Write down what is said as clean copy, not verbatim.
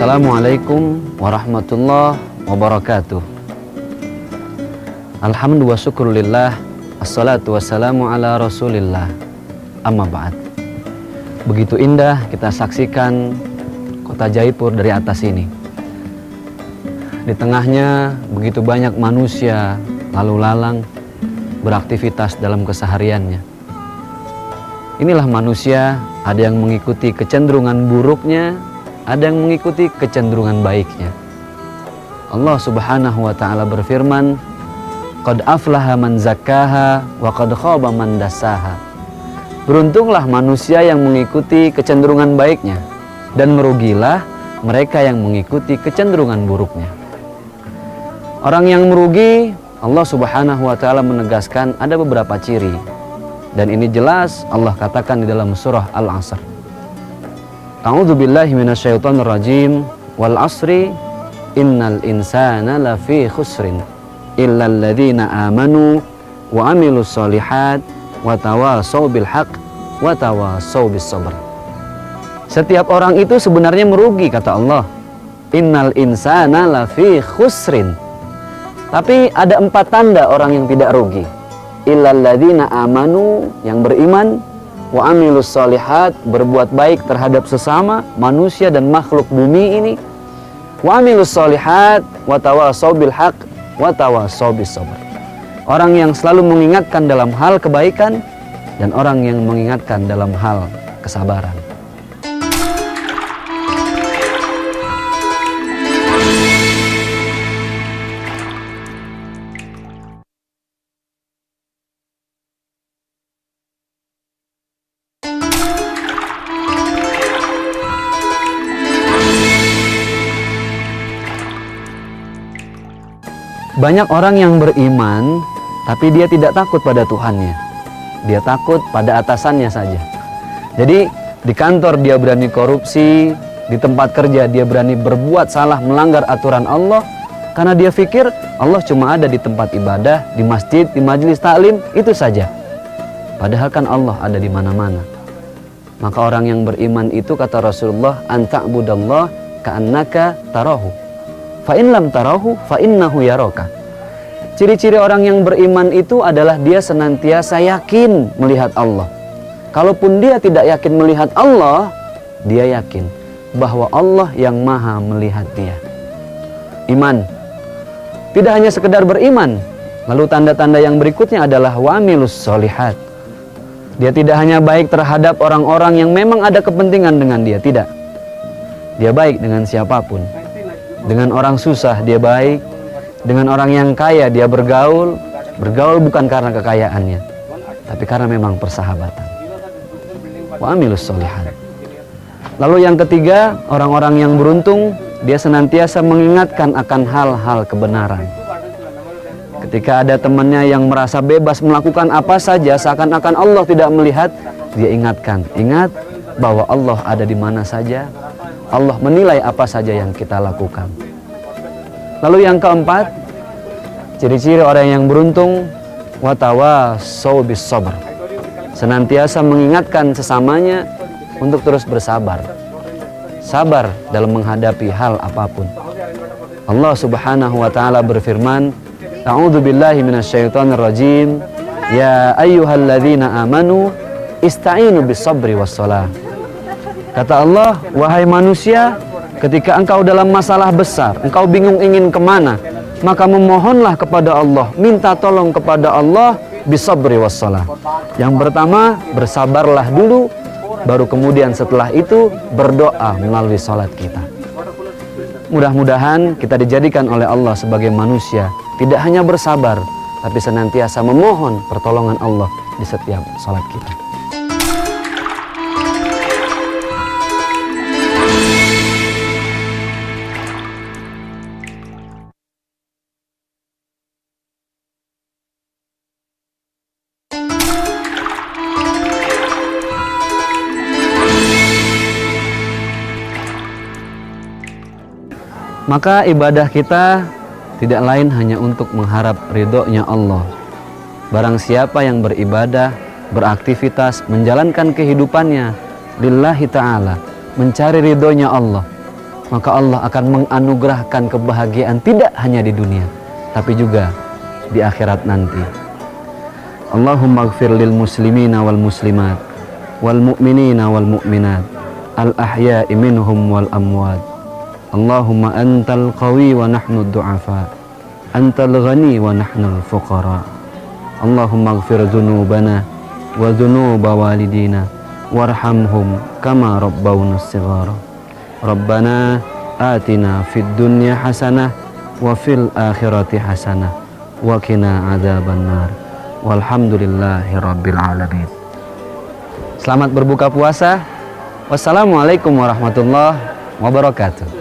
Assalamualaikum warahmatullahi wabarakatuh. Alhamdulillah wa syukurillah, assalatu wassalamu ala rasulillah, amma ba'd. Begitu indah kita saksikan kota Jaipur dari atas ini. Di tengahnya begitu banyak manusia lalu lalang beraktivitas dalam kesehariannya. Inilah manusia, ada yang mengikuti kecenderungan buruknya, ada yang mengikuti kecenderungan baiknya. Allah Subhanahu wa taala berfirman, "Qad aflaha man zakkaha wa qad khaba man dassaha." Beruntunglah manusia yang mengikuti kecenderungan baiknya, dan merugilah mereka yang mengikuti kecenderungan buruknya. Orang yang merugi, Allah Subhanahu wa taala menegaskan ada beberapa ciri. Dan ini jelas Allah katakan di dalam surah Al-Asr. A'udzubillahi minasyaitonirrajim. Wal 'asri innal insana lafi khusrin illal ladzina amanu wa 'amilus sholihat wa tawashaw bil haqq wa tawashaw bis sabr. Setiap orang itu sebenarnya merugi, kata Allah. Innal insana lafi khusrin. Tapi ada 4 tanda orang yang tidak rugi. Illal ladzina amanu, yang beriman, wa amilus sholihat, berbuat baik terhadap sesama manusia dan makhluk bumi ini, wa amilus sholihat wa tawashaw bil haqq wa tawashaw bis sabr. Orang yang selalu mengingatkan dalam hal kebaikan dan orang yang mengingatkan dalam hal kesabaran. Banyak orang yang beriman, tapi dia tidak takut pada Tuhannya. Dia takut pada atasannya saja. Jadi di kantor dia berani korupsi, di tempat kerja dia berani berbuat salah, melanggar aturan Allah, karena dia pikir Allah cuma ada di tempat ibadah, di masjid, di majelis taklim, itu saja. Padahal kan Allah ada di mana-mana. Maka orang yang beriman itu, kata Rasulullah, anta'budallah ka'annaka tarahu. Fa'in lam tarahu fa'innahu yaraka. Ciri-ciri orang yang beriman itu adalah dia senantiasa yakin melihat Allah. Kalaupun dia tidak yakin melihat Allah, dia yakin bahwa Allah yang maha melihat dia. Iman. Tidak hanya sekedar beriman. Lalu tanda-tanda yang berikutnya adalah wa'amilus sholihat. Dia tidak hanya baik terhadap orang-orang yang memang ada kepentingan dengan dia, tidak. Dia baik dengan siapapun. Dengan orang susah dia baik, dengan orang yang kaya dia bergaul bukan karena kekayaannya, tapi karena memang persahabatan. Wa amilus sholihat. Lalu yang ketiga, orang-orang yang beruntung, dia senantiasa mengingatkan akan hal-hal kebenaran. Ketika ada temannya yang merasa bebas melakukan apa saja seakan-akan Allah tidak melihat, dia ingatkan, ingat bahwa Allah ada di mana saja. Allah menilai apa saja yang kita lakukan. Lalu yang keempat, ciri-ciri orang yang beruntung, wa tawashaw bis sabr. Senantiasa mengingatkan sesamanya untuk terus bersabar. Sabar dalam menghadapi hal apapun. Allah Subhanahu wa taala berfirman, A'udzubillahi minasyaitonirrajim. Ya ayyuhalladzina amanu ista'inu bis sabri was shalah. Kata Allah, wahai manusia, ketika engkau dalam masalah besar, engkau bingung ingin kemana, maka memohonlah kepada Allah, minta tolong kepada Allah, bisabri wassalah. Yang pertama, bersabarlah dulu, baru kemudian setelah itu berdoa melalui salat kita. Mudah-mudahan kita dijadikan oleh Allah sebagai manusia, tidak hanya bersabar, tapi senantiasa memohon pertolongan Allah di setiap salat kita. Maka ibadah kita tidak lain hanya untuk mengharap ridhonya Allah. Barang siapa yang beribadah, beraktivitas, menjalankan kehidupannya lillahi ta'ala, mencari ridhonya Allah, maka Allah akan menganugerahkan kebahagiaan tidak hanya di dunia, tapi juga di akhirat nanti. Allahumma ighfir lil muslimina wal muslimat wal mu'minina wal mu'minat al ahya'i minhum wal amwat. Allahumma antal qawi wa nahnu du'afa, antal ghani wa nahnu al fuqara. Allahumma ighfir dhunubana wa dhunuba walidina warhamhum kama rabbawna shighara. Rabbana atina fid dunya hasanah wa fil akhirati hasanah wa qina adzabannar. Walhamdulillahi rabbil alamin. Selamat berbuka puasa. Wassalamualaikum warahmatullahi wabarakatuh.